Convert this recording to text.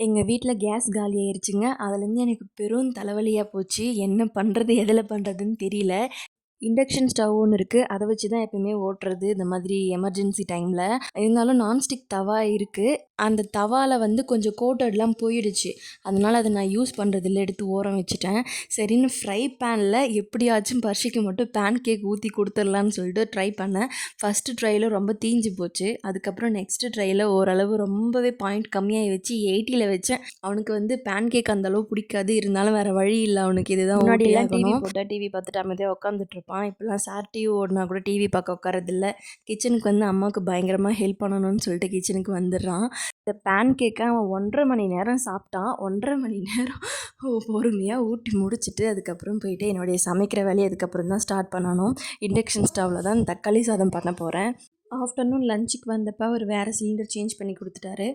எங்கள் வீட்டில் கேஸ் காலி ஆயிருச்சுங்க. அதுலேருந்து எனக்கு பெரும் தலைவலியாக போச்சு. என்ன பண்ணுறது எதில் பண்ணுறதுன்னு தெரியல. இண்டக்ஷன் ஸ்டவ் ஒன்று இருக்குது. அதை வச்சு தான் எப்பயுமே ஓட்டுறது இந்த மாதிரி எமர்ஜென்சி டைமில். இருந்தாலும் நான்ஸ்டிக் தவா இருக்குது. அந்த தவாவில் வந்து கொஞ்சம் கோட்டட்லாம் போயிடுச்சு. அதனால் அதை நான் யூஸ் பண்ணுறதில்ல, எடுத்து ஓரம் வச்சுட்டேன். சரின்னு ஃப்ரை பேனில் எப்படியாச்சும் பர்ஷிக்கு மட்டும் பேன் கேக் ஊற்றி கொடுத்துர்லான்னு சொல்லிட்டு ட்ரை பண்ணேன். ஃபஸ்ட்டு ட்ரையில் ரொம்ப தீஞ்சு போச்சு. அதுக்கப்புறம் நெக்ஸ்ட்டு ட்ரையில் ஓரளவு ரொம்பவே பாயிண்ட் கம்மியாகி வச்சு 80ல் வச்சேன். அவனுக்கு வந்து பேன் கேக் அந்தளவு பிடிக்காது. இருந்தாலும் வேறு வழி இல்லை, அவனுக்கு இதுதான். முன்னாடியெல்லாம் டிவி போட்டால் டிவி பார்த்துட்டு அமைதியாக உட்காந்துட்ருப்பான். இப்போலாம் சார் டிவி ஓடினா கூட டிவி பார்க்க உட்காரதில்ல. கிச்சனுக்கு வந்து அம்மாவுக்கு பயங்கரமாக ஹெல்ப் பண்ணணும்னு சொல்லிட்டு கிச்சனுக்கு வந்துடுறான். இந்த பேன் கேக்கை அவன் 1.5 மணி நேரம் சாப்பிட்டான். 1.5 மணி நேரம் பொறுமையாக ஊட்டி முடிச்சுட்டு அதுக்கப்புறம் போயிட்டு என்னுடைய சமைக்கிற வேலையை அதுக்கப்புறம் தான் ஸ்டார்ட் பண்ணணும். இண்டக்ஷன் ஸ்டவ்வில் தான் தக்காளி சாதம் பண்ண போகிறேன். ஆஃப்டர்நூன் லஞ்சுக்கு வந்தப்போ அவர் வேறு சிலிண்டர் சேஞ்ச் பண்ணி கொடுத்துட்டாரு.